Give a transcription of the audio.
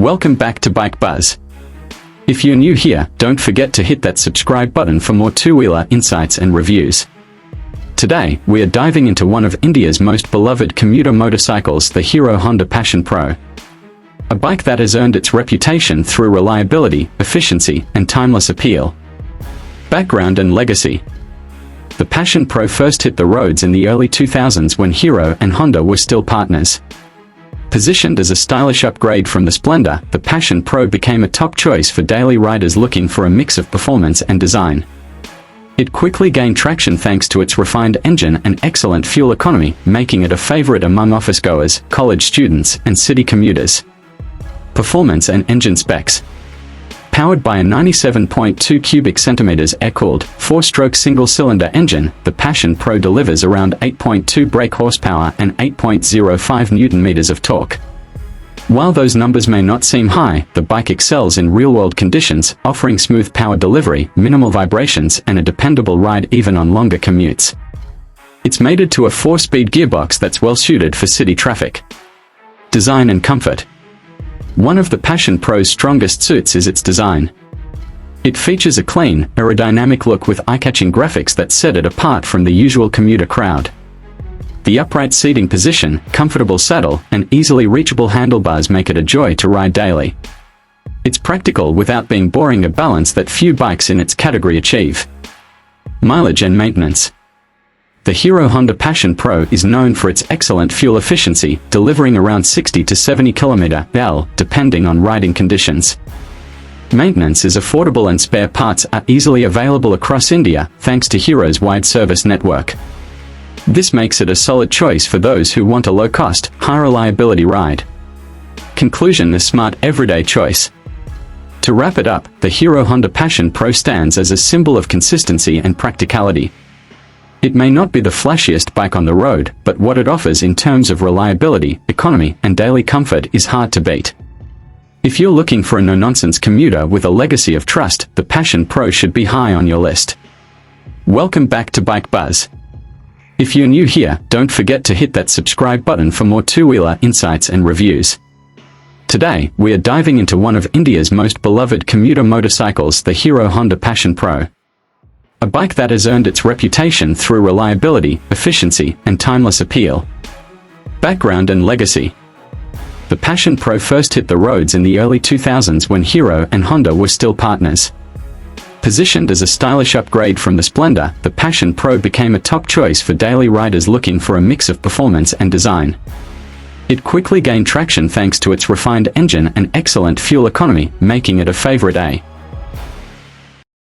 Welcome back to Bike Buzz. If you're new here, don't forget to hit that subscribe button for more two-wheeler insights and reviews. Today, we are diving into one of India's most beloved commuter motorcycles, the Hero Honda Passion Pro. A bike that has earned its reputation through reliability, efficiency, and timeless appeal. Background and legacy. The Passion Pro first hit the roads in the early 2000s when Hero and Honda were still partners. Positioned as a stylish upgrade from the Splendor, the Passion Pro became a top choice for daily riders looking for a mix of performance and design. It quickly gained traction thanks to its refined engine and excellent fuel economy, making it a favorite among office-goers, college students, and city commuters. Performance and engine specs. Powered by a 97.2 cubic centimeters air-cooled, 4-stroke single-cylinder engine, the Passion Pro delivers around 8.2 brake horsepower and 8.05 Newton-meters of torque. While those numbers may not seem high, the bike excels in real-world conditions, offering smooth power delivery, minimal vibrations, and a dependable ride even on longer commutes. It's mated to a 4-speed gearbox that's well-suited for city traffic. Design and comfort. One of the Passion Pro's strongest suits is its design. It features a clean, aerodynamic look with eye-catching graphics that set it apart from the usual commuter crowd. The upright seating position, comfortable saddle, and easily reachable handlebars make it a joy to ride daily. It's practical without being boring, a balance that few bikes in its category achieve. Mileage and maintenance. The Hero Honda Passion Pro is known for its excellent fuel efficiency, delivering around 60 to 70 km/h, depending on riding conditions. Maintenance is affordable and spare parts are easily available across India, thanks to Hero's wide service network. This makes it a solid choice for those who want a low-cost, high-reliability ride. Conclusion: a smart, everyday choice. To wrap it up, the Hero Honda Passion Pro stands as a symbol of consistency and practicality. It may not be the flashiest bike on the road, but what it offers in terms of reliability, economy, and daily comfort is hard to beat. If you're looking for a no-nonsense commuter with a legacy of trust, the Passion Pro should be high on your list. Welcome back to Bike Buzz. If you're new here, don't forget to hit that subscribe button for more two-wheeler insights and reviews. Today, we are diving into one of India's most beloved commuter motorcycles, the Hero Honda Passion Pro. A bike that has earned its reputation through reliability, efficiency, and timeless appeal. Background and legacy. The Passion Pro first hit the roads in the early 2000s when Hero and Honda were still partners. Positioned as a stylish upgrade from the Splendor, the Passion Pro became a top choice for daily riders looking for a mix of performance and design. It quickly gained traction thanks to its refined engine and excellent fuel economy, making it a favorite